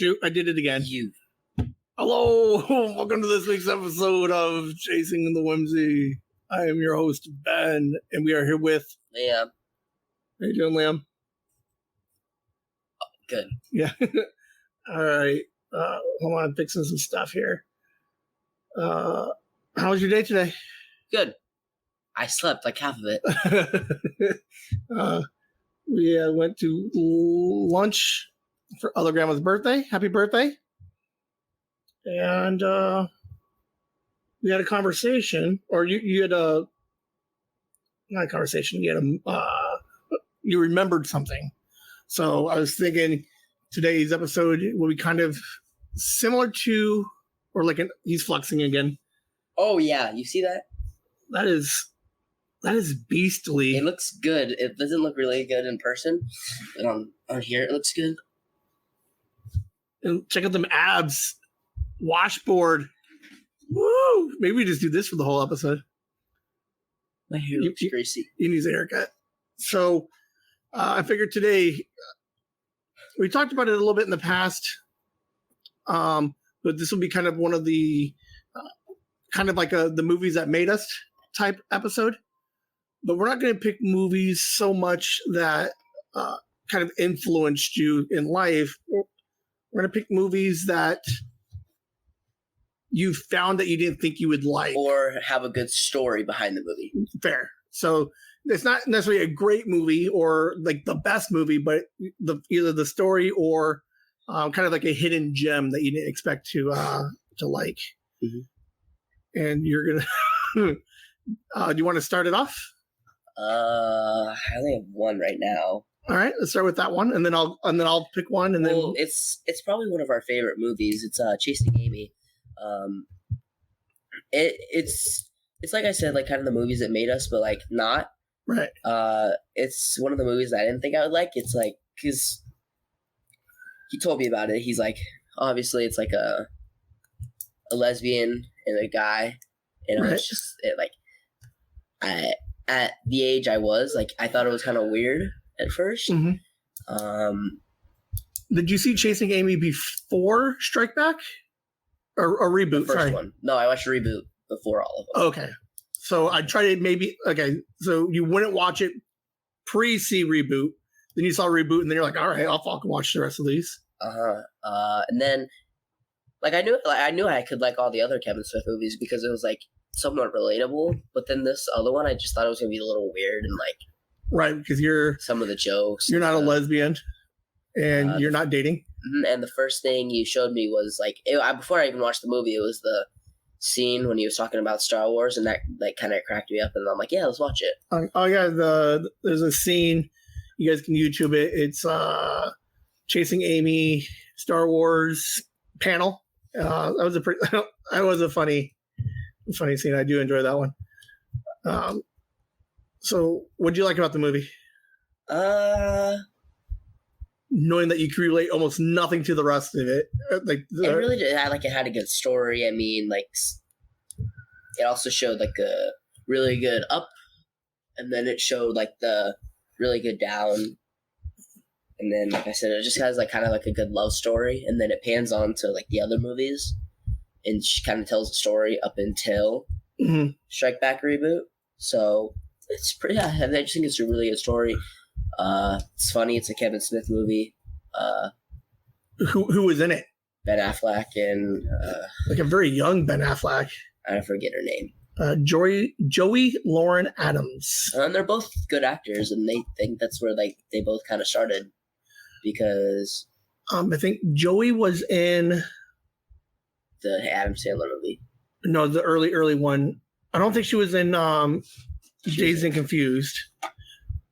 shoot, I did it again. You. Hello, welcome to this week's episode of Chasing the Whimsy. I am your host, Ben, and we are here with Liam. How you doing, Liam? Good. Yeah. All right. Hold on, I'm fixing some stuff here. How was your day today? Good. I slept like half of it. We went to lunch for other grandma's birthday. Happy birthday. And we had a conversation, or you had not a conversation, you remembered something. So I was thinking today's episode will be kind of similar to, or like he's flexing again. Oh yeah, you see that? That is beastly. It looks good. It doesn't look really good in person, but on here it looks good. And check out them abs. Washboard. Woo! Maybe we just do this for the whole episode. My hair looks greasy. He needs a haircut. So I figured today, we talked about it a little bit in the past, but this will be kind of one of the, kind of like the movies that made us type episode. But we're not going to pick movies so much that kind of influenced you in life. We're going to pick movies that you found that you didn't think you would like. Or have a good story behind the movie. Fair. So it's not necessarily a great movie or like the best movie, but either the story or kind of like a hidden gem that you didn't expect to like. Mm-hmm. And you're going to... do you want to start it off? I only have one right now. All right, let's start with that one, and then I'll pick one, and then it's probably one of our favorite movies. It's Chasing Amy. It's like I said, like kind of the movies that made us, but like not. Right. It's one of the movies that I didn't think I would like. It's like because he told me about it. He's like, obviously, it's like a lesbian and a guy, and right. It's just at the age I was, like, I thought it was kind of weird at first. Mm-hmm. Did you see Chasing Amy before Strike Back? Or Reboot? The first one. No, I watched Reboot before all of them. Okay. So I tried it okay, so you wouldn't watch it pre-see Reboot, then you saw Reboot, and then you're like, all right, I'll fucking watch the rest of these. And then, like, I knew I could like all the other Kevin Smith movies because it was, like, somewhat relatable, but then this other one, I just thought it was gonna be a little weird and like, right, because you're some of the jokes. You're not a lesbian, and you're not dating. And the first thing you showed me was like, before I even watched the movie, it was the scene when he was talking about Star Wars, and that like kind of cracked me up, and I'm like, yeah, let's watch it. Oh yeah, there's a scene. You guys can YouTube it. It's Chasing Amy Star Wars panel. That was a funny scene. I do enjoy that one. So what'd you like about the movie? Knowing that you could relate almost nothing to the rest of it. Like it really did. It had a good story. I mean, like, it also showed like a really good up, and then it showed like the really good down. And then, like I said, it just has like kind of like a good love story, and then it pans on to like the other movies. And she kind of tells the story up until Strike Back Reboot. So it's pretty. I just think it's a really good story. It's funny. It's a Kevin Smith movie. Who was in it? Ben Affleck and like a very young Ben Affleck. I forget her name. Joey Lauren Adams. And they're both good actors, and they think that's where like they both kind of started because I think Joey was in the Adam Sandler movie. No, the early one. I don't think she was in Dazed and Confused.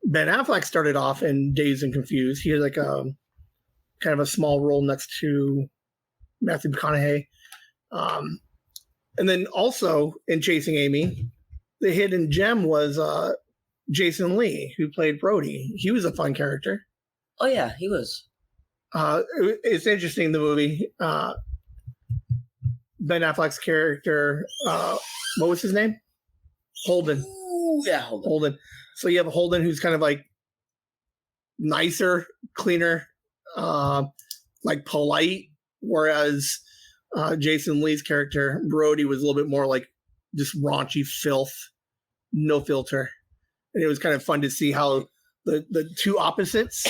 Ben Affleck started off in Dazed and Confused. He had like a kind of a small role next to Matthew McConaughey. And then also in Chasing Amy, the hidden gem was Jason Lee, who played Brody. He was a fun character. Oh yeah, he was. It's interesting, the movie. Ben Affleck's character, what was his name? Holden. Ooh, yeah, Holden. So you have Holden, who's kind of like nicer, cleaner, like polite, whereas Jason Lee's character Brody was a little bit more like just raunchy filth, no filter, and it was kind of fun to see how the two opposites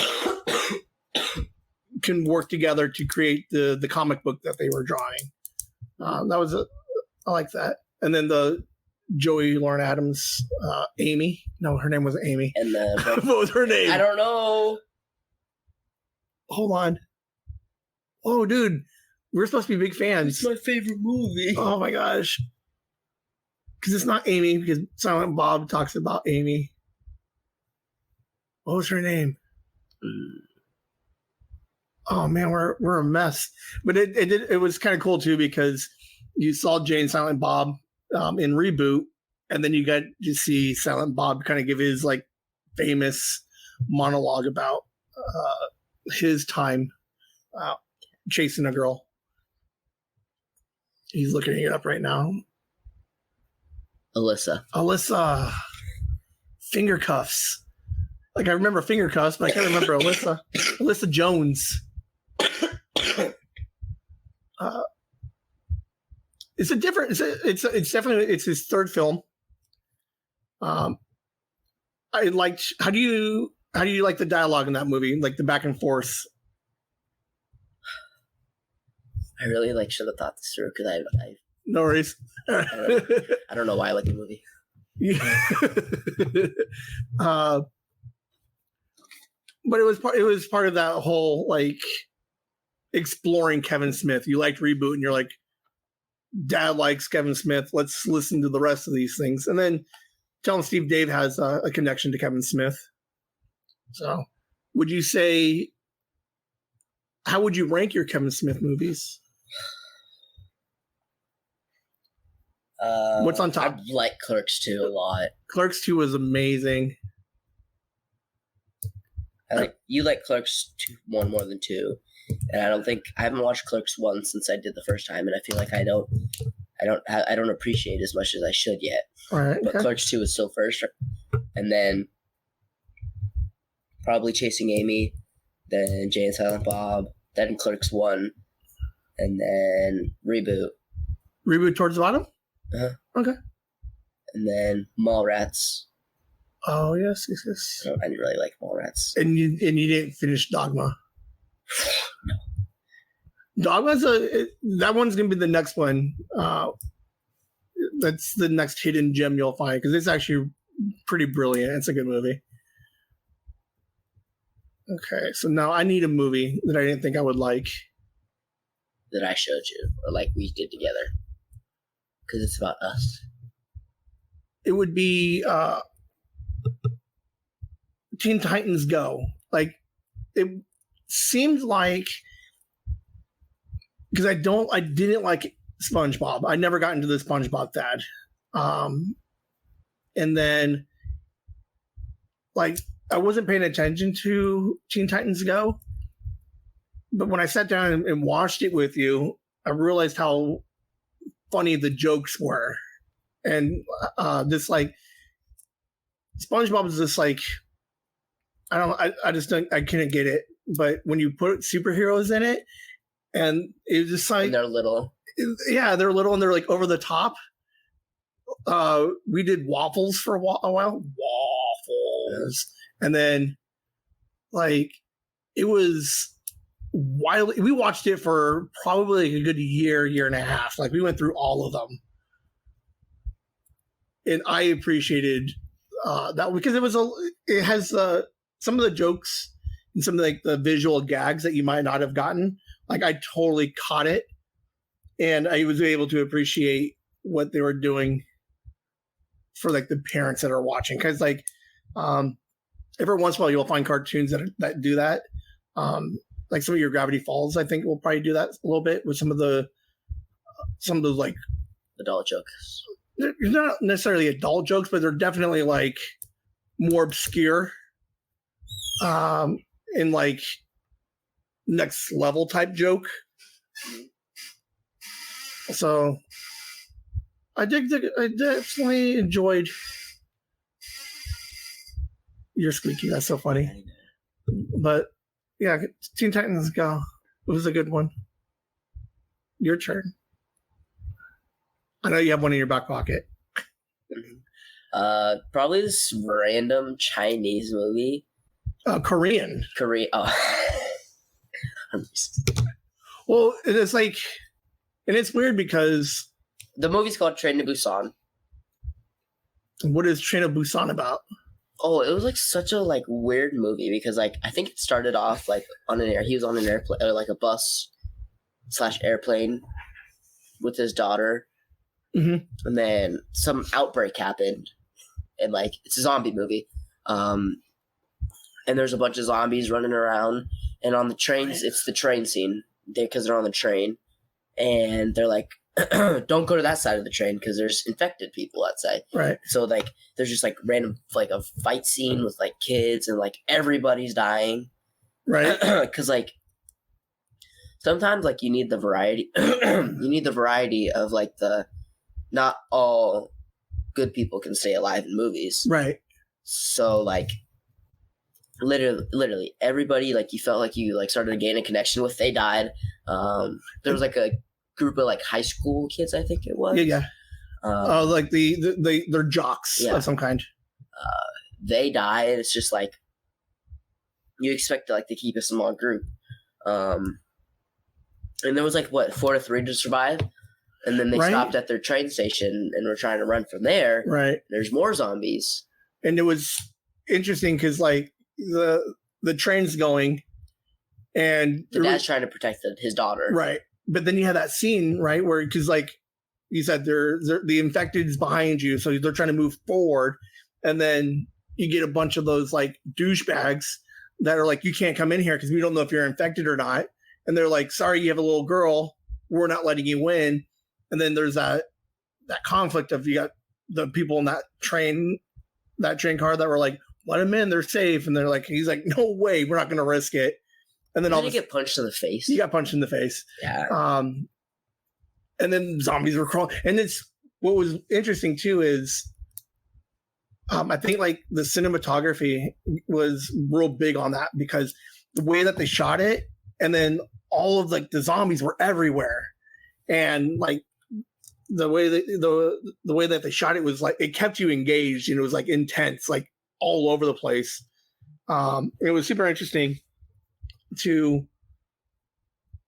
can work together to create the comic book that they were drawing. That was I like that. And then the Joey Lauren Adams, Amy. No, her name wasn't Amy. And what was her name? I don't know. Hold on. Oh, dude, we're supposed to be big fans. It's my favorite movie. Oh my gosh. Because it's not Amy, because Silent Bob talks about Amy. What was her name? Oh man, we're a mess. But it was kind of cool too, because you saw Jay and Silent Bob in Reboot, and then you got to see Silent Bob kind of give his like famous monologue about his time chasing a girl. He's looking it up right now. Alyssa. Finger cuffs. Like I remember finger cuffs, but I can't remember Alyssa. Alyssa Jones. It's a different. It's definitely it's his third film. I liked. How do you like the dialogue in that movie? Like the back and forth. I really should have thought this through because I no worries. I don't know why I like the movie. But it was part of that whole like exploring Kevin Smith. You liked Reboot, and you're like, Dad likes Kevin Smith. Let's listen to the rest of these things, and then tell him Steve Dave has a connection to Kevin Smith. So, would you say? How would you rank your Kevin Smith movies? What's on top? I like Clerks 2 a lot. Clerks 2 was amazing. You like Clerks 1 more than 2, and I haven't watched Clerks 1 since I did the first time, and I feel like I don't appreciate as much as I should yet. All right, but Clerks 2 is still first, and then probably Chasing Amy, then Jay and Silent Bob, then Clerks 1, and then Reboot. Reboot towards the bottom? Uh-huh. Okay. And then Mallrats. Oh yes. I didn't really like Mallrats. And you didn't finish Dogma. No. Dogma's that one's gonna be the next one. That's the next hidden gem you'll find because it's actually pretty brilliant. It's a good movie. Okay, so now I need a movie that I didn't think I would like. That I showed you, or like we did together. Because it's about us. It would be Teen Titans Go. Like, it seemed like because I didn't like SpongeBob. I never got into the SpongeBob fad. And then like I wasn't paying attention to Teen Titans Go. But when I sat down and watched it with you, I realized how funny the jokes were. And this like SpongeBob is just like I just don't I couldn't get it. But when you put superheroes in it, and it was just like and they're little. Yeah, they're little and they're like over the top. We did waffles for a while. Waffles. And then like it was wildly we watched it for probably like a good year and a half. Like we went through all of them. And I appreciated that because it has some of the jokes and some of like the visual gags that you might not have gotten. Like I totally caught it, and I was able to appreciate what they were doing for like the parents that are watching. Because like every once in a while you'll find cartoons that do that. Like some of your Gravity Falls, I think will probably do that a little bit with some of those like adult jokes. They're not necessarily adult jokes, but they're definitely like more obscure, and like next level type joke. So I definitely enjoyed your squeaky. That's so funny. But yeah, Teen Titans Go. It was a good one. Your turn. I know you have one in your back pocket. Probably this random Chinese movie. Korean. Korea. Oh. Well, it's like, and it's weird because The movie's called Train to Busan. what is Train to Busan about? Oh, it was like such a like weird movie because like I think it started off like he was on an airplane or like a bus / airplane with his daughter, Mhm. and then some outbreak happened, and like it's a zombie movie, and there's a bunch of zombies running around, and on the trains it's the train scene because they're on the train, and they're like, don't go to that side of the train because there's infected people outside. Right. So like there's just like random like a fight scene with like kids and like everybody's dying. Right. Because like sometimes like you need the variety. You need the variety of like the not all good people can stay alive in movies. Right. So like literally everybody like you felt like you like started to gain a connection with, they died. There was like a group of like high school kids, I think it was. Yeah. Like they're jocks of some kind. They die, and it's just like you expect like to keep a small group. And there was like 4 to 3 to survive, and then they stopped at their train station and were trying to run from there. Right. There's more zombies, and it was interesting because like the train's going, and the dad's trying to protect his daughter. Right. But then you have that scene, right, where because like you said, the infected is behind you, so they're trying to move forward, and then you get a bunch of those like douchebags that are like, you can't come in here because we don't know if you're infected or not, and they're like, sorry, you have a little girl, we're not letting you in, and then there's that conflict of you got the people in that train car that were like, let them in, they're safe, and they're like, he's like, no way, we're not going to risk it. And then Did he get punched in the face? He got punched in the face. Yeah. And then zombies were crawling. And it's what was interesting too is I think like the cinematography was real big on that because the way that they shot it, and then all of like the zombies were everywhere, and like the way that they shot it was like it kept you engaged, and it was like intense, like all over the place. It was super interesting to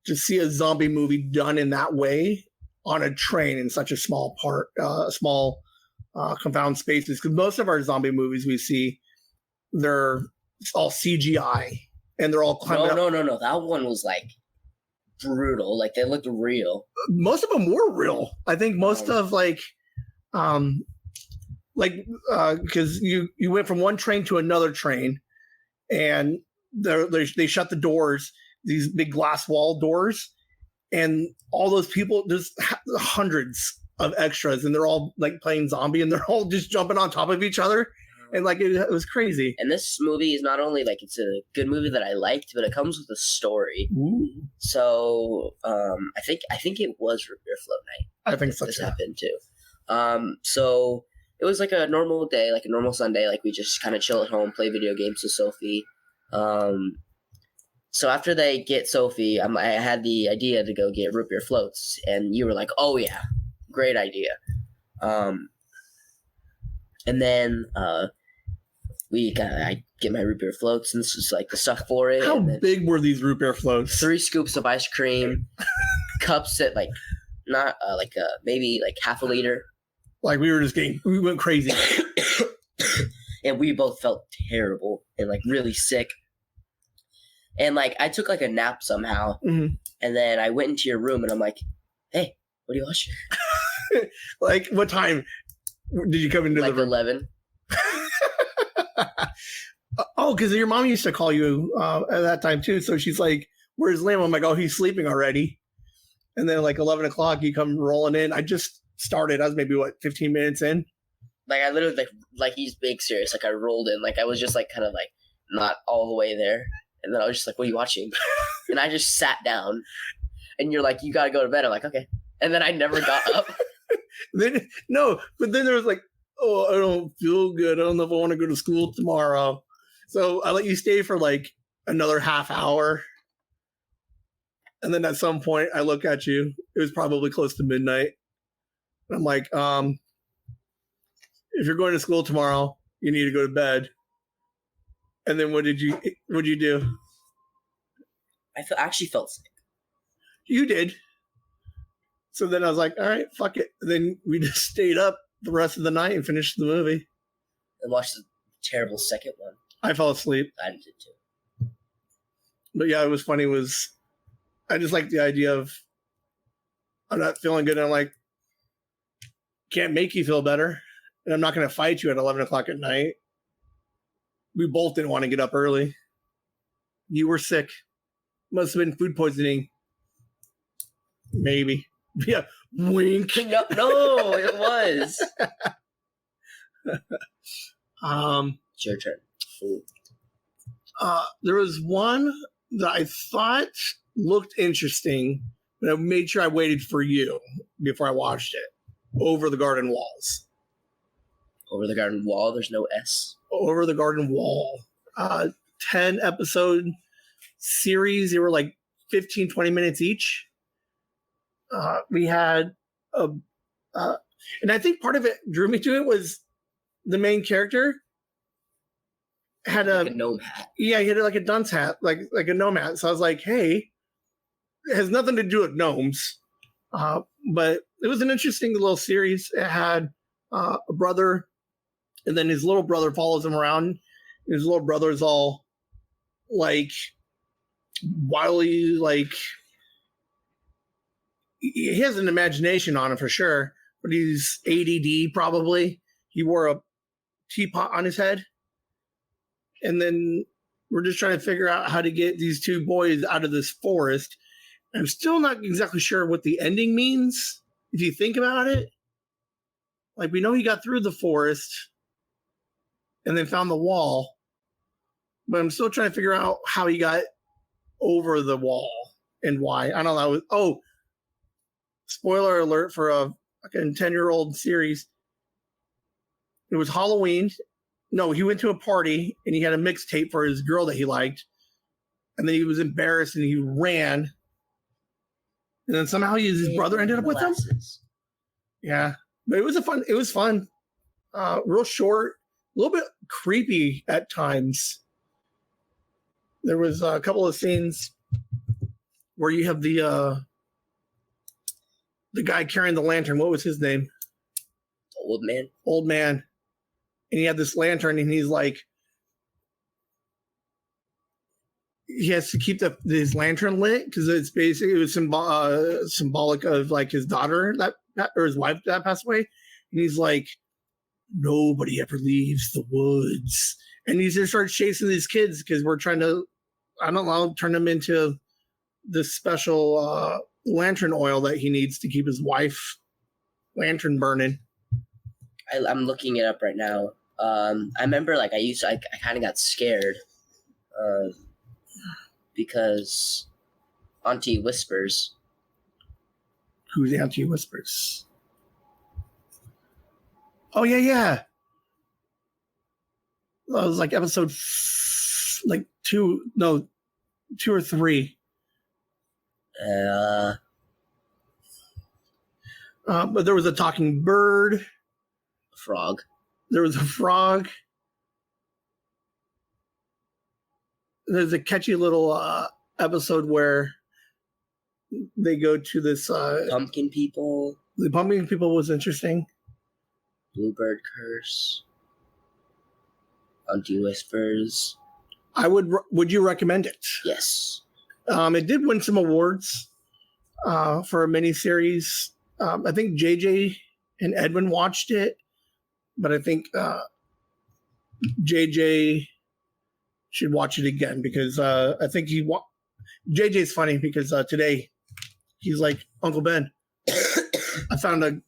see a zombie movie done in that way on a train in such a small confined spaces. Because most of our zombie movies we see, they're all CGI and they're all climbing up. No. That one was like brutal. Like they looked real. Most of them were real. I think most of because you went from one train to another train, and they shut the doors, these big glass wall doors, and all those people, there's hundreds of extras, and they're all like playing zombie, and they're all just jumping on top of each other, and like it was crazy. And this movie is not only like it's a good movie that I liked, but it comes with a story. Ooh. So I think it was Root Beer Float Night. I think so. This happened too. So it was like a normal day, like a normal Sunday. Like we just kind of chill at home, play video games with Sophie. So after they get Sophie, I had the idea to go get root beer floats, and you were like, "Oh yeah, great idea." And then I get my root beer floats, and this is like the stuff for it. How big were these root beer floats? 3 scoops of ice cream, cups at like not maybe like half a liter. Like we went crazy. And we both felt terrible and like really sick. And like I took like a nap somehow, and then I went into your room, and I'm like, "Hey, what are you watching?" Like what time did you come into like the room? 11. Oh, because your mom used to call you at that time too. So she's like, "Where's Liam?" I'm like, "Oh, he's sleeping already." And then like 11 o'clock, you come rolling in. I just started. I was maybe 15 minutes in. Like I literally like he's big serious. Like I rolled in. Like I was just like kind of like not all the way there. And then I was just like, "What are you watching?" And I just sat down. And you're like, "You got to go to bed." I'm like, "Okay." And then I never got up. But then there was like, "Oh, I don't feel good. I don't know if I want to go to school tomorrow." So I let you stay for like another half hour. And then at some point, I look at you. It was probably close to midnight. And I'm like, if you're going to school tomorrow, you need to go to bed. And then what did you do? I actually felt sick. You did. So then I was like, all right, fuck it. And then we just stayed up the rest of the night and finished the movie. And watched the terrible second one. I fell asleep. I did too. But yeah, it was funny. I just like the idea of I'm not feeling good. And I'm like, can't make you feel better. And I'm not going to fight you at 11 o'clock at night. We both didn't want to get up early. You were sick. Must have been food poisoning. Maybe. Yeah. Wink. No, it was. It's your turn. Ooh. There was one that I thought looked interesting, but I made sure I waited for you before I watched it. Over the Garden Walls. Over the Garden Wall, there's no S. Over the Garden Wall. 10 episode series. They were like 15, 20 minutes each. We had and I think part of it drew me to it was the main character had like a gnome hat. Yeah, he had like a dunce hat, like a gnome hat. So I was like, hey, it has nothing to do with gnomes. But it was an interesting little series. It had a brother, and then his little brother follows him around. His little brother is all like wildly, like he has an imagination on him for sure, but he's ADD probably. He wore a teapot on his head. And then we're just trying to figure out how to get these two boys out of this forest. I'm still not exactly sure what the ending means, if you think about it. Like, we know he got through the forest and then found the wall, but I'm still trying to figure out how he got over the wall and why. I don't know. Oh, spoiler alert for a fucking 10-year-old series. It was Halloween. No, he went to a party and he had a mixtape for his girl that he liked. And then he was embarrassed and he ran. And then somehow his brother ended up with him. Yeah. But it was fun. Real short, a little bit creepy at times. There was a couple of scenes where you have the guy carrying the lantern. What was his name? Old man. Old man. And he had this lantern, and he's like, he has to keep his lantern lit because it was symbolic of like his daughter or his wife that passed away. And he's like, nobody ever leaves the woods. And he just starts chasing these kids because we're trying to, I don't know, turn them into this special lantern oil that he needs to keep his wife lantern burning. I'm looking it up right now. I remember like I kind of got scared because Auntie Whispers. Who's Auntie Whispers? Oh, yeah. That was like episode like 2 or 3. But there was a talking bird. Frog. There was a frog. There's a catchy little episode where they go to this Pumpkin people. The pumpkin people was interesting. Bluebird curse. Auntie Whispers. Would you recommend it? Yes. It did win some awards for a miniseries. I think JJ and Edwin watched it, but I think JJ should watch it again because I think JJ's funny because today he's like, Uncle Ben, I found a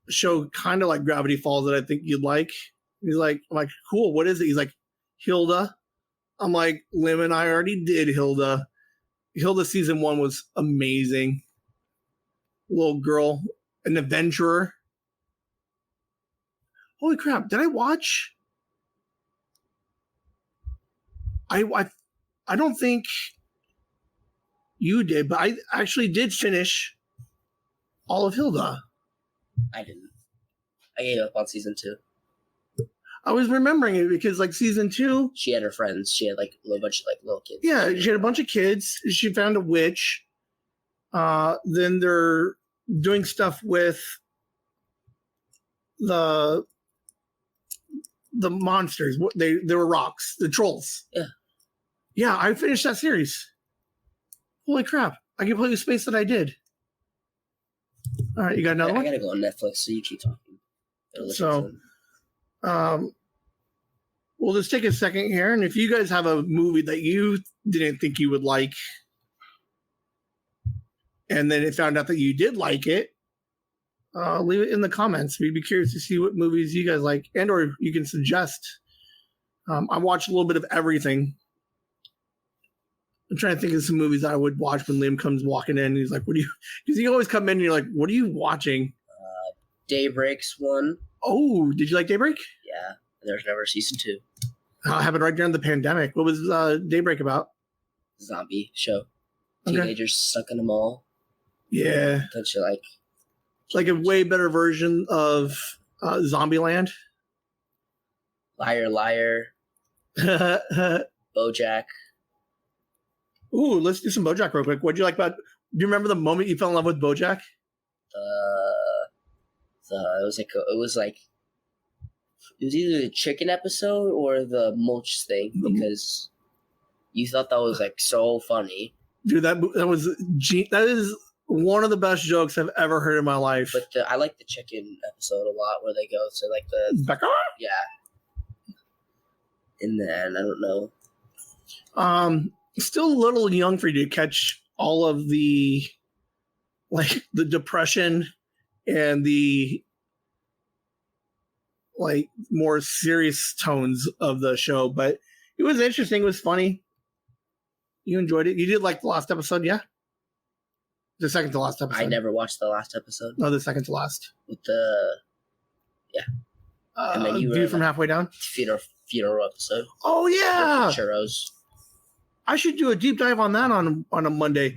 show kind of like Gravity Falls that I think you'd like. He's like, I'm like, cool, what is it? He's like, Hilda. I'm like, Lim and I already did Hilda. Hilda season 1 was amazing. Little girl, an adventurer. Holy crap, did I watch? I don't think You did, but I actually did finish all of Hilda. I didn't. I gave up on season 2. I was remembering it because like season 2, She had her friends. She had like a little bunch of like little kids. yeah, she had a bunch of kids. She found a witch. Then they're doing stuff with the monsters. They were rocks, the trolls. Yeah, I finished that series. Holy crap! I completely spaced that I did. All right, you got another I one? gotta go on Netflix, so you keep talking. So, we'll just take a second here, and if you guys have a movie that you didn't think you would like, and then it found out that you did like it, leave it in the comments. We'd be curious to see what movies you guys like, and or you can suggest. I watch a little bit of everything. I'm trying to think of some movies that I would watch when Liam comes walking in. And he's like, "What do you?" Because you always come in and you're like, "What are you watching?" Daybreak's one. Oh, did you like Daybreak? Yeah, there's never season 2. I happened right during the pandemic. What was Daybreak about? Zombie show. Teenagers stuck in a mall. Yeah. Don't you like? Like a way better version of Zombieland. Liar, liar. BoJack. Ooh, let's do some BoJack real quick. What'd you like about? Do you remember the moment you fell in love with BoJack? It was either the chicken episode or the mulch thing because you thought that was like so funny. Dude, that is one of the best jokes I've ever heard in my life. But I like the chicken episode a lot where they go to like the Becca? Yeah. And then I don't know. Still a little young for you to catch all of the depression and the like more serious tones of the show, but it was interesting. It was funny. You enjoyed it. You did like the last episode, yeah? The second to last episode. I never watched the last episode. No, the second to last. With the and then you View from Halfway Down. Funeral episode. Oh yeah, churros. I should do a deep dive on that on a Monday.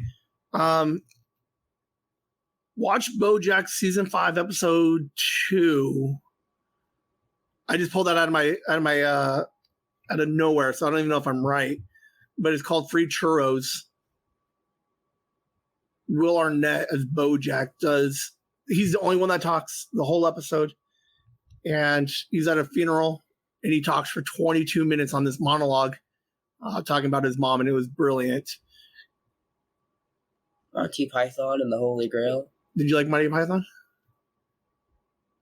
Watch BoJack season 5 episode 2. I just pulled that out of nowhere, so I don't even know if I'm right. But it's called Free Churros. Will Arnett as BoJack does. He's the only one that talks the whole episode, and he's at a funeral, and he talks for 22 minutes on this monologue, talking about his mom, and it was brilliant. Monty Python and the Holy Grail. Did you like Monty Python?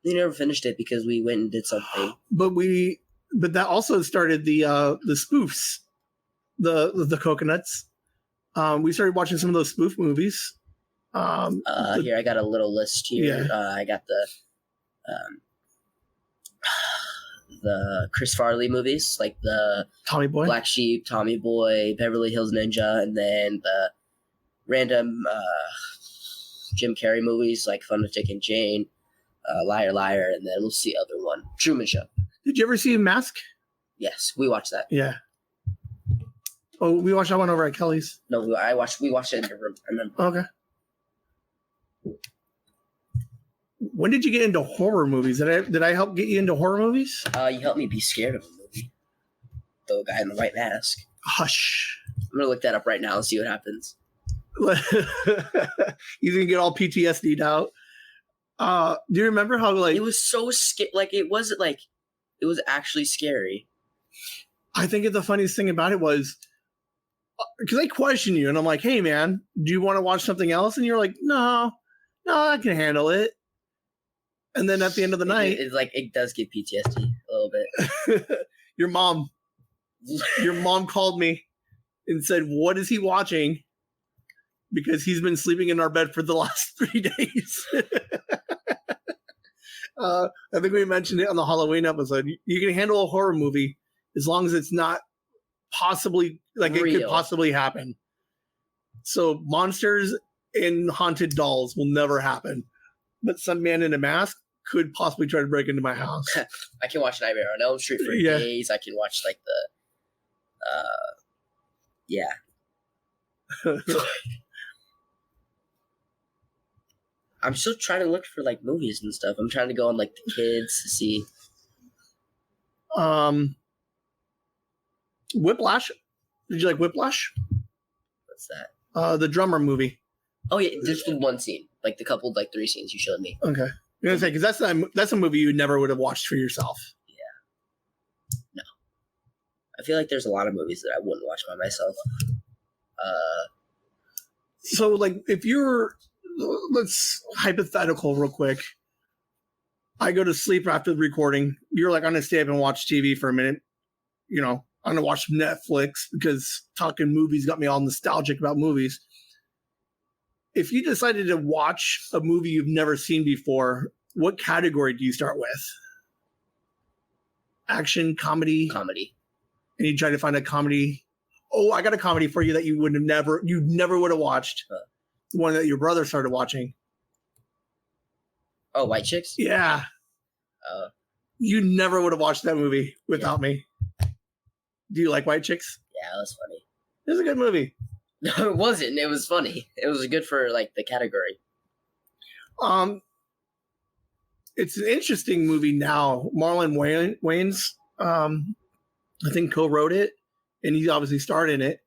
We never finished it because we went and did something. But that also started the spoofs, the coconuts. We started watching some of those spoof movies. Here I got a little list here. Yeah. I got the Chris Farley movies, like the Tommy Boy, Black Sheep, Tommy Boy, Beverly Hills Ninja, and then the random Jim Carrey movies like Fun with Dick and Jane, Liar Liar, and then we'll see the other one, Truman Show. Did you ever see Mask? Yes, we watched that. Yeah. Oh, we watched that one over at Kelly's. No, we watched it in your room. I remember. Okay. When did you get into horror movies? Did I help get you into horror movies? You helped me be scared of a movie. The guy in the white mask. Hush. I'm gonna look that up right now and see what happens. He's gonna get all PTSD'd out. Do you remember how it was so scary? Like it wasn't like it was actually scary. I think the funniest thing about it was because I questioned you and I'm like, "Hey, man, do you want to watch something else?" And you're like, "No, I can handle it." And then at the end of the night, it's like it does give PTSD a little bit. Your mom called me and said, "What is he watching?" Because he's been sleeping in our bed for the last 3 days. I think we mentioned it on the Halloween episode. You can handle a horror movie as long as it's not possibly like real. It could possibly happen. So monsters and haunted dolls will never happen. But some man in a mask could possibly try to break into my house. I can watch Nightmare on Elm Street for days. I can watch like the I'm still trying to look for like movies and stuff. I'm trying to go on like the kids to see. Whiplash. Did you like Whiplash? What's that? The drummer movie. Oh yeah, there's the one scene, like the couple, like 3 scenes you showed me. Okay, you're gonna say because that's a movie you never would have watched for yourself. Yeah. No. I feel like there's a lot of movies that I wouldn't watch by myself. So like if let's hypothetical real quick. I go to sleep after the recording. You're like, I'm gonna stay up and watch TV for a minute. You know, I'm gonna watch Netflix because talking movies got me all nostalgic about movies. If you decided to watch a movie you've never seen before, what category do you start with? Action, comedy? Comedy. And you try to find a comedy. Oh, I got a comedy for you that you never would have watched. One that your brother started watching. Oh, White Chicks? Yeah. You never would have watched that movie without me. Do you like White Chicks? Yeah, that was funny. It was a good movie. No, it wasn't. It was funny. It was good for like the category. It's an interesting movie now. Marlon Wayans, I think co-wrote it, and he obviously starred in it.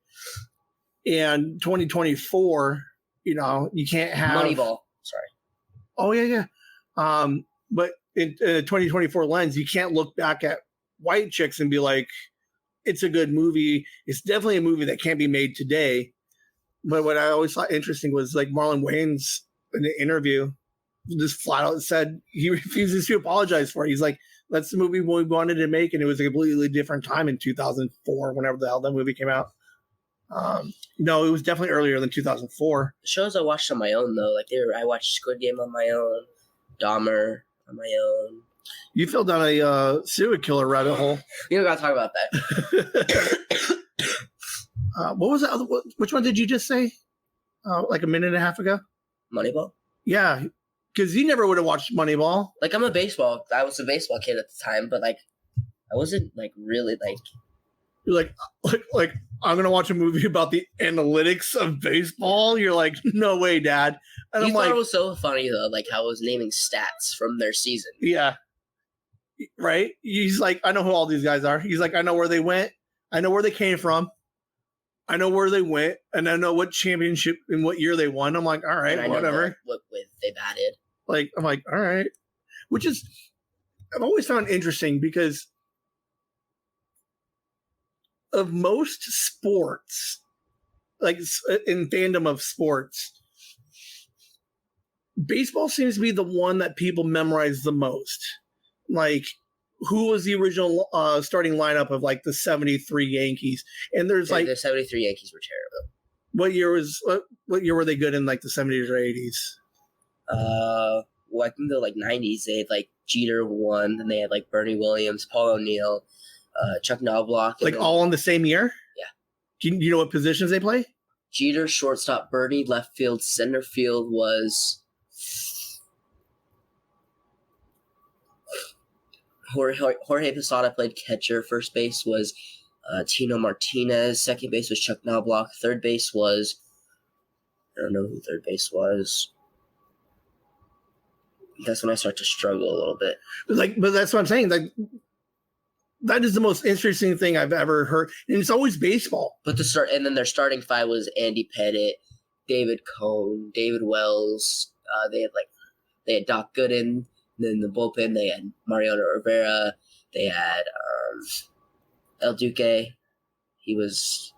And 2024, you know, you can't have Moneyball. Sorry. Oh yeah. But in a 2024 lens, you can't look back at White Chicks and be like, it's a good movie. It's definitely a movie that can't be made today. But what I always thought interesting was like Marlon Wayans in the interview just flat out said he refuses to apologize for it. He's like, that's the movie we wanted to make, and it was a completely different time in 2004, whenever the hell that movie came out. No, it was definitely earlier than 2004. The shows I watched on my own though, like I watched Squid Game on my own, Dahmer on my own. You fell down a serial killer rabbit hole. We don't gotta talk about that. What was that? Which one did you just say? Like a minute and a half ago? Moneyball? Yeah, because you never would have watched Moneyball. Like I was a baseball kid at the time, but like I wasn't like really like. You're like I'm gonna watch a movie about the analytics of baseball. You're like, no way, Dad. And You I'm thought like, it was so funny though, like how I was naming stats from their season. yeah, right. He's like, I know who all these guys are. He's like, I know where they went. I know where they came from. I know where they went, and I know what championship and what year they won. I'm like, all right, And I know whatever. what they batted. Like, I'm like, all right. Which is, I've always found interesting because of most sports, like in fandom of sports, baseball seems to be the one that people memorize the most. Like, who was the original starting lineup of like the 73 Yankees? And there's like the 73 Yankees were terrible. What year were they good in like the 70s or 80s? Well, I think the like 90s they had like Jeter won, then they had like Bernie Williams, Paul O'Neill, Chuck Knobloch. Like all in the same year? Yeah. Do you know what positions they play? Jeter, shortstop, Bernie, left field, center field was Jorge Posada played catcher. First base was Tino Martinez. Second base was Chuck Knobloch. Third base was I don't know who third base was. That's when I start to struggle a little bit. But that's what I'm saying. Like, that is the most interesting thing I've ever heard, and it's always baseball. But and then their starting five was Andy Pettit, David Cohn, David Wells. They had Doc Gooden. And then the bullpen they had Mariano Rivera. They had El Duque. He was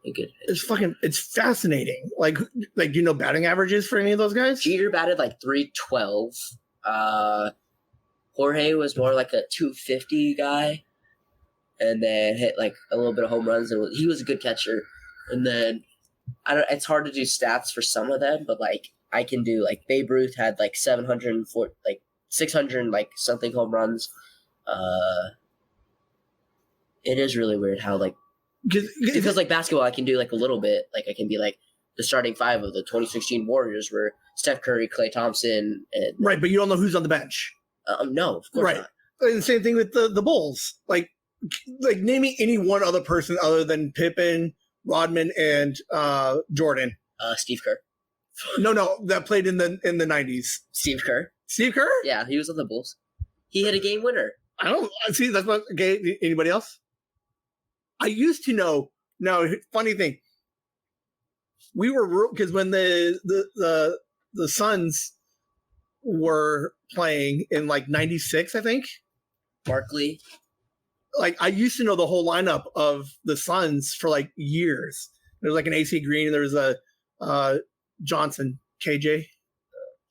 a good pitcher. It's fascinating. Like do you know batting averages for any of those guys? Jeter batted like 312. Jorge was more like a 250 guy, and then hit like a little bit of home runs. And he was a good catcher. And then it's hard to do stats for some of them, but like I can do like Babe Ruth had like 704 like 600 like something home runs. It is really weird how like because like basketball I can do like a little bit, like I can be like the starting five of the 2016 Warriors were Steph Curry, Klay Thompson, and right, but you don't know who's on the bench. No, of course not. And the same thing with the Bulls. Like naming any one other person other than Pippen, Rodman, and Jordan. Steve Kerr. No, that played in the 90s. Steve Kerr. Steve Kerr? Yeah, he was on the Bulls. He hit a game winner. I don't see. That's what. Okay, anybody else? I used to know. No, funny thing. We were because when the Suns were playing in like '96, I think. Barkley. Like I used to know the whole lineup of the Suns for like years. There was like an AC Green, and there was a Johnson, KJ,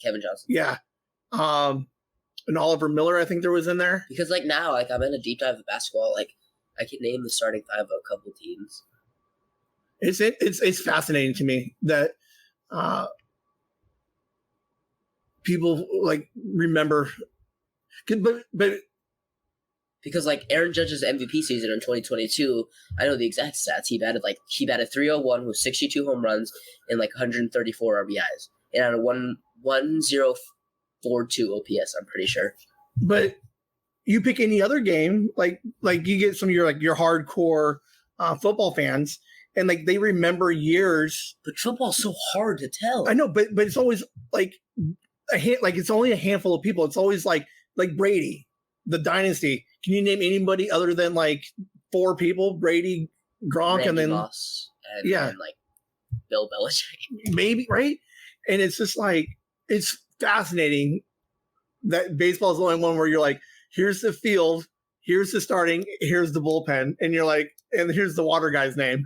Kevin Johnson. Yeah, and Oliver Miller, I think there was in there. Because like now, like I'm in a deep dive of basketball. Like I can name the starting five of a couple teams. It's fascinating to me that people like remember, but because like Aaron Judge's MVP season in 2022, I know the exact stats. He batted 301 with 62 home runs and like 134 RBIs and had a 1042 OPS. I'm pretty sure. But you pick any other game, like you get some of your hardcore football fans, and like they remember years. But football's so hard to tell. I know, but it's always like it's only a handful of people. It's always like Brady, the dynasty. Can you name anybody other than like four people? Brady, Gronk, Randy and then Moss and like Bill Belichick. Maybe, right? And it's just like it's fascinating that baseball is the only one where you're like, here's the field, here's the starting, here's the bullpen, and you're like, and here's the water guy's name.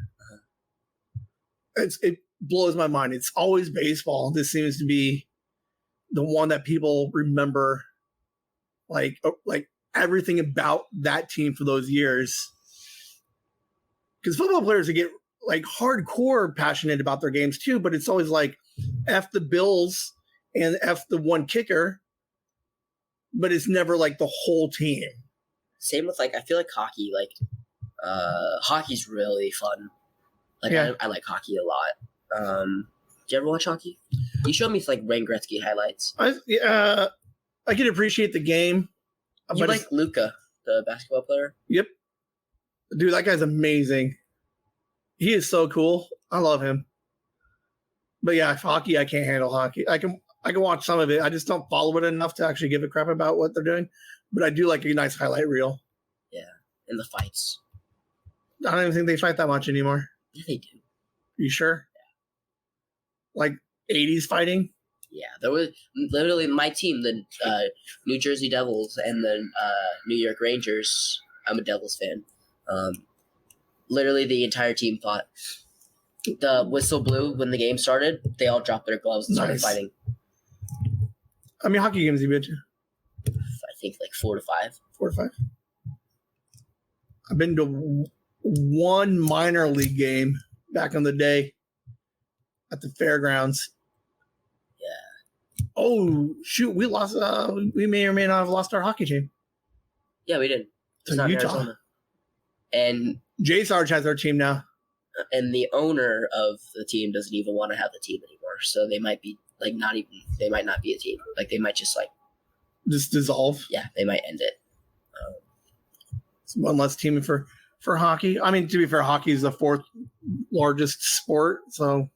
It blows my mind. It's always baseball. This seems to be the one that people remember, like everything about that team for those years. Because football players get like hardcore passionate about their games too, but it's always like F the Bills and F the one kicker, but it's never like the whole team. Same with like I feel like hockey. Like hockey's really fun. Like I like hockey a lot. Did you ever watch hockey? You showed me like Wayne Gretzky highlights. I can appreciate the game. You like Luka, the basketball player? Yep. Dude, that guy's amazing. He is so cool. I love him. But yeah, hockey, I can't handle hockey. I can watch some of it. I just don't follow it enough to actually give a crap about what they're doing. But I do like a nice highlight reel. Yeah, and the fights. I don't even think they fight that much anymore. Yeah, they do. You sure? Yeah. Like 80s fighting? Yeah, there was literally my team, the New Jersey Devils and the New York Rangers. I'm a Devils fan. Literally, the entire team fought. The whistle blew when the game started. They all dropped their gloves and started fighting. How many hockey games have you been to? I think like 4 to 5. 4 to 5. I've been to one minor league game back in the day at the fairgrounds. Yeah. Oh shoot, we lost. We may or may not have lost our hockey team. Yeah, we did. It's not Utah. Arizona. And Jay Sarge has our team now. And the owner of the team doesn't even want to have the team anymore. So they might be like they might not be a team. Like they might just dissolve. Yeah, they might end it. It's one less team for hockey. I mean, to be fair, hockey is the fourth largest sport. So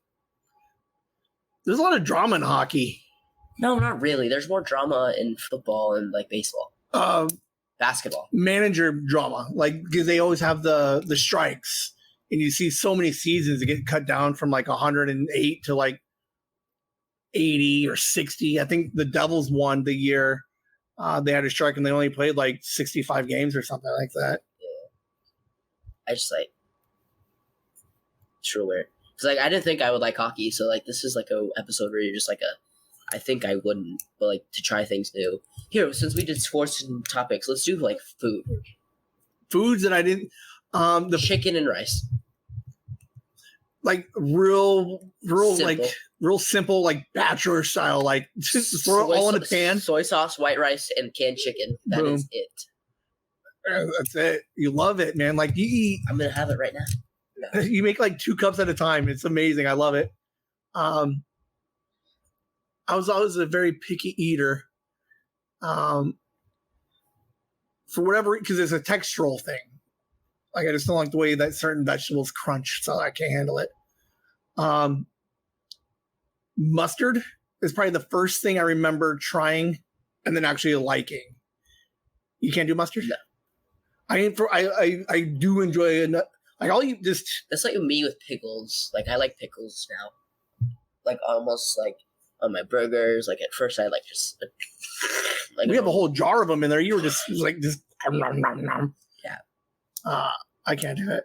there's a lot of drama in hockey. No, not really. There's more drama in football and like baseball. Basketball. Manager drama. Like, because they always have the strikes. And you see so many seasons that get cut down from like 108 to like 80 or 60. I think the Devils won the year they had a strike and they only played like 65 games or something like that. Yeah. I just like, it's real weird. Because like I didn't think I would like hockey. So like this is like a episode where you're just like I think I wouldn't, but like to try things new. Here, since we did sports and topics, let's do like food. Foods that I didn't. The chicken and rice. Like real simple. Like real simple, like bachelor style, like just throw it all in a pan. Soy sauce, white rice, and canned chicken. That Boom. is it. That's it. You love it, man. Like you eat. I'm gonna have it right now. No. You make like 2 cups at a time. It's amazing. I love it. I was always a very picky eater. For whatever, because it's a textural thing. Like I just don't like the way that certain vegetables crunch, so I can't handle it. mustard is probably the first thing I remember trying and then actually liking. You can't do mustard? No. I do enjoy it. Like I'll eat just. That's like me with pickles. Like I like pickles now. Like almost like on my burgers. Like at first I like just like We have a whole jar of them in there. You were just like just. Yeah. I can't do it.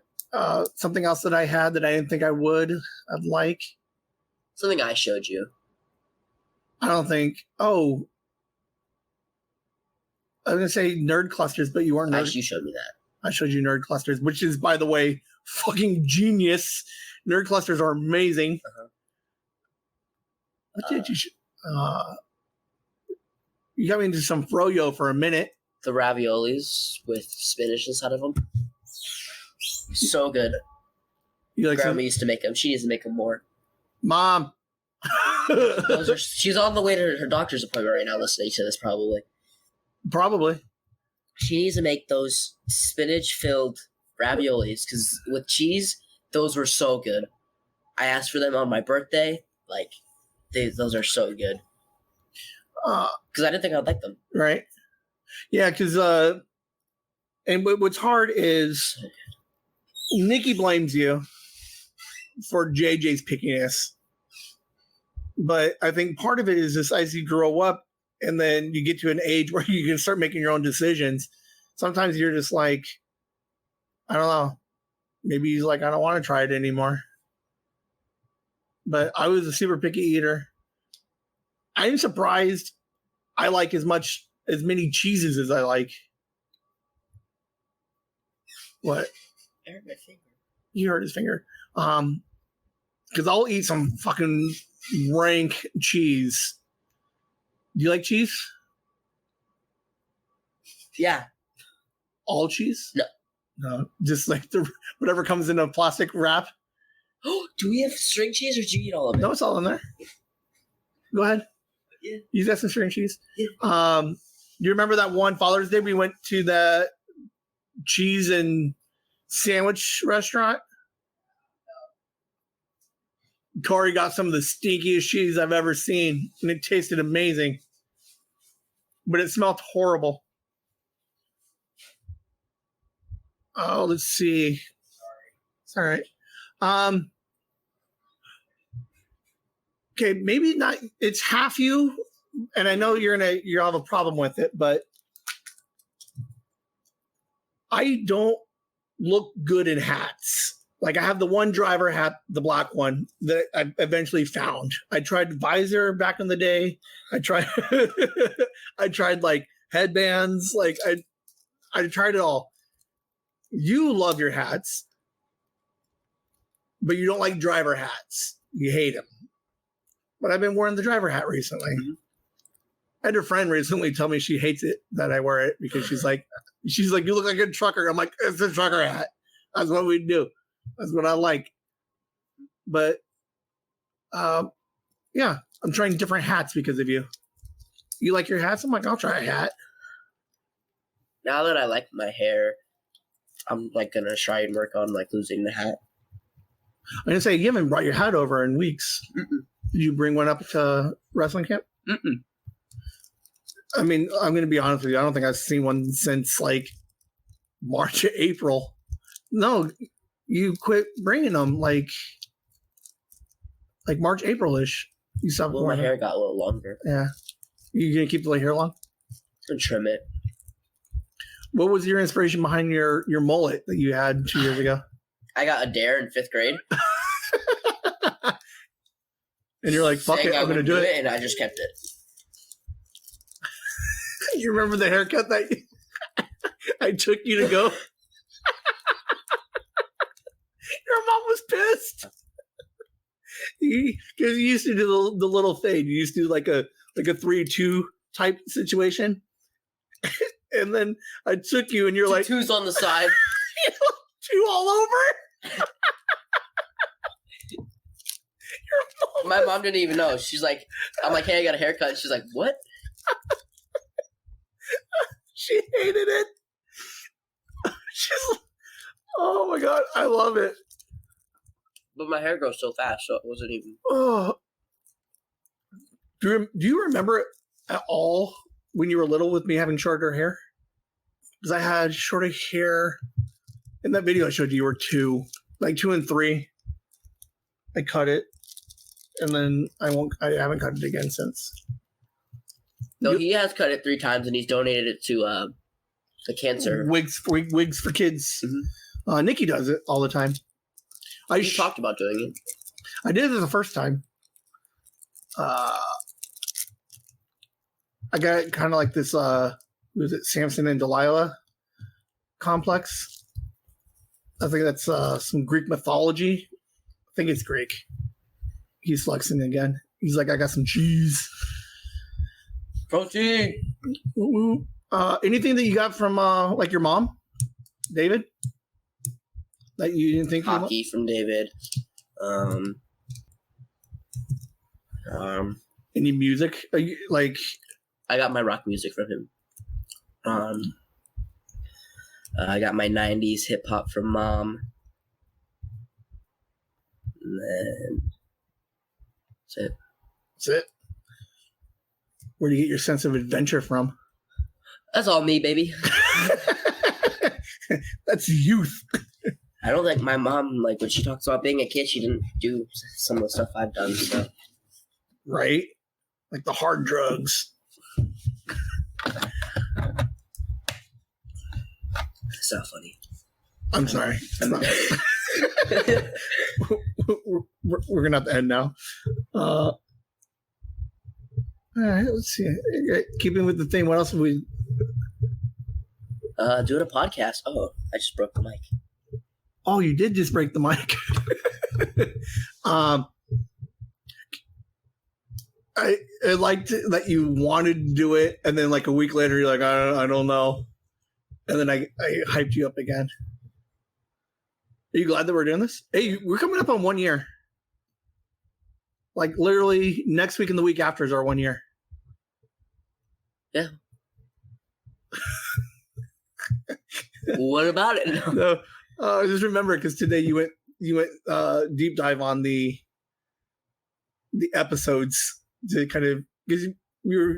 Something else that I had that I didn't think I'd like. Something I showed you. I don't think. Oh, I was gonna say nerd clusters, but you weren't. You showed me that. I showed you nerd clusters, which is, by the way, fucking genius. Nerd clusters are amazing. What did you? You got me into some froyo for a minute. The raviolis with spinach inside of them. So good. You like Grandma used to make them. She needs to make them more. Mom. She's on the way to her doctor's appointment right now listening to this probably. Probably. She needs to make those spinach-filled raviolis because with cheese, those were so good. I asked for them on my birthday. Like, those are so good. Because I didn't think I'd like them. Right. Yeah, because and what's hard is Nikki blames you for JJ's pickiness. But I think part of it is just as you grow up and then you get to an age where you can start making your own decisions. Sometimes you're just like, I don't know. Maybe he's like, I don't want to try it anymore. But I was a super picky eater. I'm surprised I like as many cheeses as I like. What? I hurt my finger. You hurt his finger. Because I'll eat some fucking rank cheese. Do you like cheese? Yeah. All cheese? No. No, just like whatever comes in a plastic wrap. Do we have string cheese or do you eat all of it? No, it's all in there. Go ahead. Yeah. You got some string cheese? Yeah. Do you remember that one Father's Day we went to the cheese and sandwich restaurant? Corey got some of the stinkiest cheese I've ever seen, and it tasted amazing. But it smelled horrible. Oh, let's see. It's all right. Okay, maybe not. It's half you, and I know you'll have a problem with it, but I don't look good in hats. Like I have the one driver hat, the black one that I eventually found. I tried visor back in the day. I tried like headbands. Like I tried it all. You love your hats, but you don't like driver hats. You hate them. But I've been wearing the driver hat recently. Mm-hmm. I had a friend recently tell me she hates it that I wear it because she's like, you look like a trucker. I'm like, it's a trucker hat. That's what we do. That's what I like. But yeah, I'm trying different hats because of you. You like your hats? I'm like, I'll try a hat. Now that I like my hair, I'm like gonna try and work on like losing the hat. I'm gonna say you haven't brought your hat over in weeks. Mm-mm. Did you bring one up to wrestling camp? Mm-mm. I mean, I'm gonna be honest with you. I don't think I've seen one since like March or April. No, you quit bringing them like March, April-ish. You stopped. Well, my hair got a little longer. Yeah. You gonna keep the hair long? And trim it. What was your inspiration behind your mullet that you had 2 years ago? I got a dare in 5th grade. And you're like, fuck it, I'm going to do it. And I just kept it. You remember the haircut that I took you to go? Your mom was pissed. Because you used to do the little fade. You used to do like a 3-2 type situation. And then I took you and you're like... Twos on the side. 2 all over? My mom didn't even know. She's like, I'm like, hey, I got a haircut. She's like, what? She hated it. She's like, oh my God, I love it. But my hair grows so fast, so it wasn't even... Oh. Do you remember it at all when you were little with me having shorter hair? Because I had shorter hair in that video I showed you. Were 2 and 3. I cut it, and then I haven't cut it again since. No, he has cut it 3 times, and he's donated it to the cancer wigs for kids. Mm-hmm. Nikki does it all the time. He talked about doing it. I did it the first time. I got kind of like this. Was it Samson and Delilah complex? I think that's some Greek mythology. I think it's Greek. He's flexing again. He's like, I got some cheese. Protein. Anything that you got from like your mom, David? That you didn't think Hockey from David. Any music? Like, I got my rock music from him. I got my 90s hip hop from Mom. And then that's it. Where do you get your sense of adventure from? That's all me, baby. That's youth. I don't think my mom, like, when she talks about being a kid, she didn't do some of the stuff I've done, so. Right? Like the hard drugs. It's not funny. I'm sorry. We're going to have to end now. All right, let's see. Keeping with the thing, what else have we... Doing a podcast. Oh, I just broke the mic. Oh, you did just break the mic. I liked that you wanted to do it, and then like a week later, you're like, I don't know. And then I hyped you up again. Are you glad that we're doing this? Hey, we're coming up on 1 year. Like literally next week and the week after is our 1 year. Yeah. What about it? No, just remember, because today you went deep dive on the episodes to kind of, because your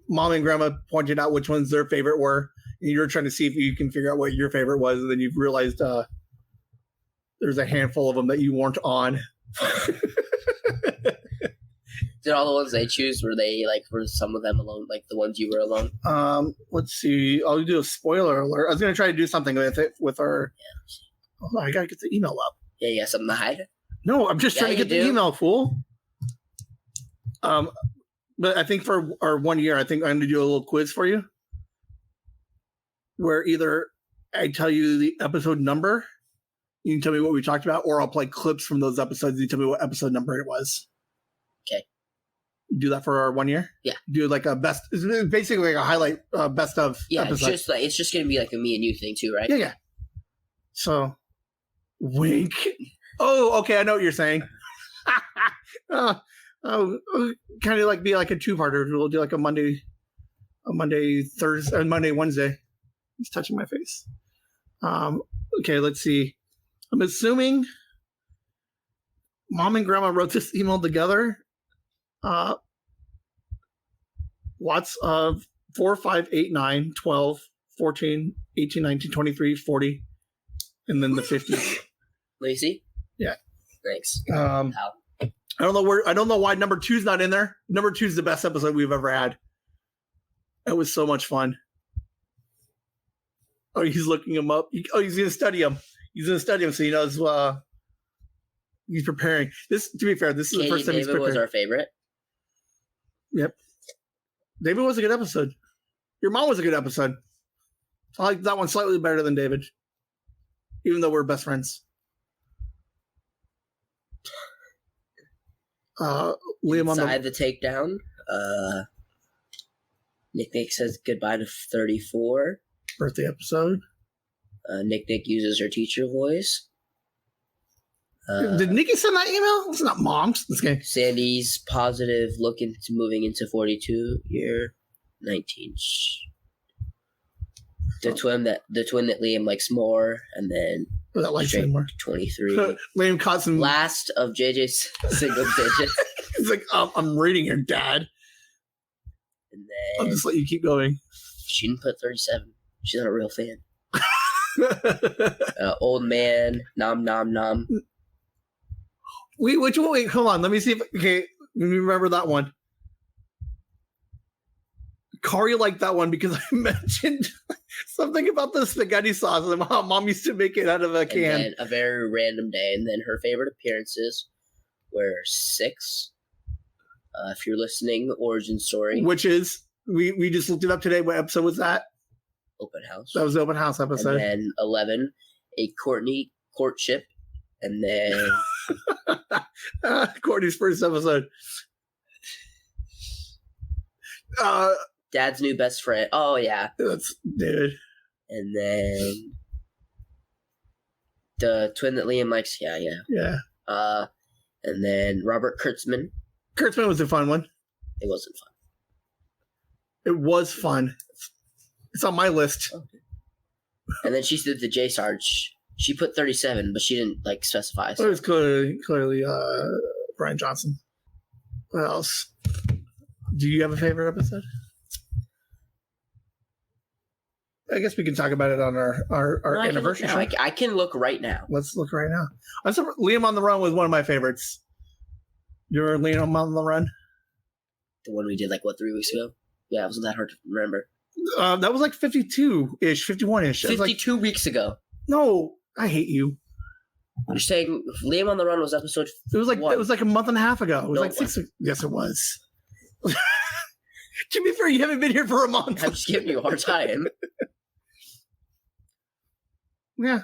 mom and grandma pointed out which ones their favorite were, and you were trying to see if you can figure out what your favorite was, and then you've realized there's a handful of them that you weren't on. Did all the ones they choose, were some of them alone, like the ones you were alone? Let's see. I'll do a spoiler alert. I was going to try to do something with it with our... Oh, I got to get the email up. Yeah, you got something to hide? No, I'm just trying to get the email, fool. But I think for our 1 year, I think I'm going to do a little quiz for you, where either I tell you the episode number, you can tell me what we talked about, or I'll play clips from those episodes and you tell me what episode number it was. Okay. Do that for our 1 year? Yeah. Do like a best, it's basically like a highlight best of episode. It's just going to be like a me and you thing too, right? Yeah. So, wink. Oh, okay, I know what you're saying. Kind of like be like a two-parter. We'll do like a Monday, Thursday, and Monday, Wednesday. He's touching my face. Okay, let's see. I'm assuming Mom and Grandma wrote this email together. Lots of 4, 5, 8, 9, 12, 14, 18, 19, 23, 40, and then the 50s. Lacey? Yeah. Thanks. I don't know why number 2's not in there. Number 2 is the best episode we've ever had. It was so much fun. Oh, he's looking him up. He's going to study him. So he knows he's preparing. This, to be fair, this is the first time he's prepared. David was our favorite. Yep. David was a good episode. Your mom was a good episode. I like that one slightly better than David, even though we're best friends. Liam Inside the takedown. Nick says goodbye to 34. Birthday episode. Nick uses her teacher voice. Did Nikki send that email? It's not Mom's. Okay. Sandy's positive look into moving into 42 year 19. The twin that Liam likes more, and then that likes him more. 23. Liam caught some last of JJ's single digits. It's like, I'm reading your dad. And I'll then just let you keep going. she didn't put 37. She's not a real fan. Old man, nom nom nom. Which one? Wait, hold on. Let me see if okay. Let me remember that one. Kari liked that one because I mentioned something about the spaghetti sauce and how Mom used to make it out of a can. And then a very random day. And then her favorite appearances were 6. If you're listening, origin story. Which is we just looked it up today. What episode was that? Open house. That was the open house episode. And then 11, a Courtney courtship. And then Courtney's first episode. Dad's new best friend. Oh yeah. That's dude. And then the twin that Liam likes. Yeah. And then Robert Kurtzman. Kurtzman was a fun one. It wasn't fun. It was fun. It's on my list. Okay. And then she did the J Sarge. She put 37, but she didn't like specify. So. It was clearly Brian Johnson. What else? Do you have a favorite episode? I guess we can talk about it on our anniversary show. I can look right now. Let's look right now. Liam on the Run was one of my favorites. You remember Liam on the Run? The one we did 3 weeks ago? Yeah, it wasn't that hard to remember. That was 52-ish, 51-ish. 52 weeks ago. No, I hate you. You're saying Liam on the Run was episode It was one. It was a month and a half ago. It was No, 6 weeks. Yes, it was. To be fair, you haven't been here for a month. I'm just giving you a hard time. Yeah.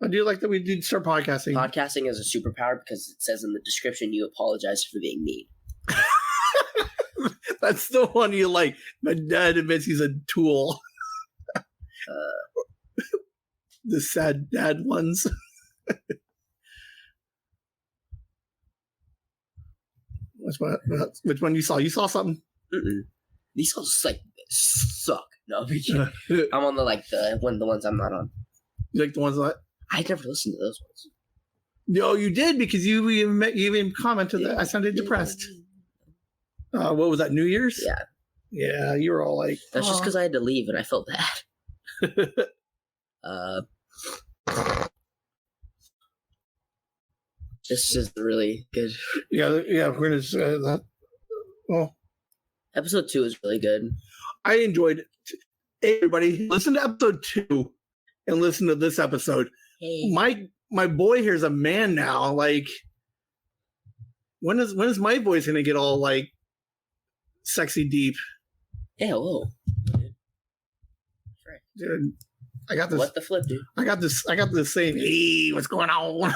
I do like that we did start podcasting. Podcasting is a superpower because it says in the description you apologize for being mean. That's the one you like. My dad admits he's a tool. The sad dad ones. Which one you saw? You saw something? Mm-mm. These all suck. No, I'm on the ones I'm not on. You like the ones that I never listened to those ones. No, you did because you even commented that I sounded depressed. What was that? New Year's? Yeah. Yeah, you were all like. That's just because I had to leave and I felt bad. This is really good. Yeah. We're gonna say that. Well, episode 2 is really good. I enjoyed. Hey, everybody, listen to episode 2 and listen to this episode. Hey, my boy here's a man now. When is my voice gonna get all sexy deep? Yeah, whoa. Dude, I got this. What the flip, dude? I got this saying, hey, what's going on?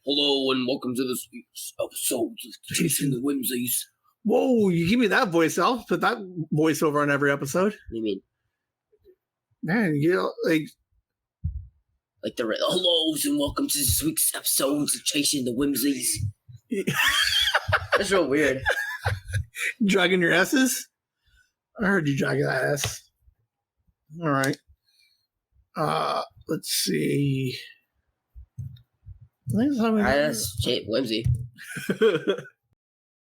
Hello and welcome to this week's episode of Chasing the Whimsies. Whoa, you give me that voice. I'll put that voiceover on every episode. What do you mean? Man, like the hellos and welcome to this week's episodes of Chasing the Whimsies. That's real weird. Dragging your S's? I heard you dragging that S. All right. Let's see. That's Whimsy.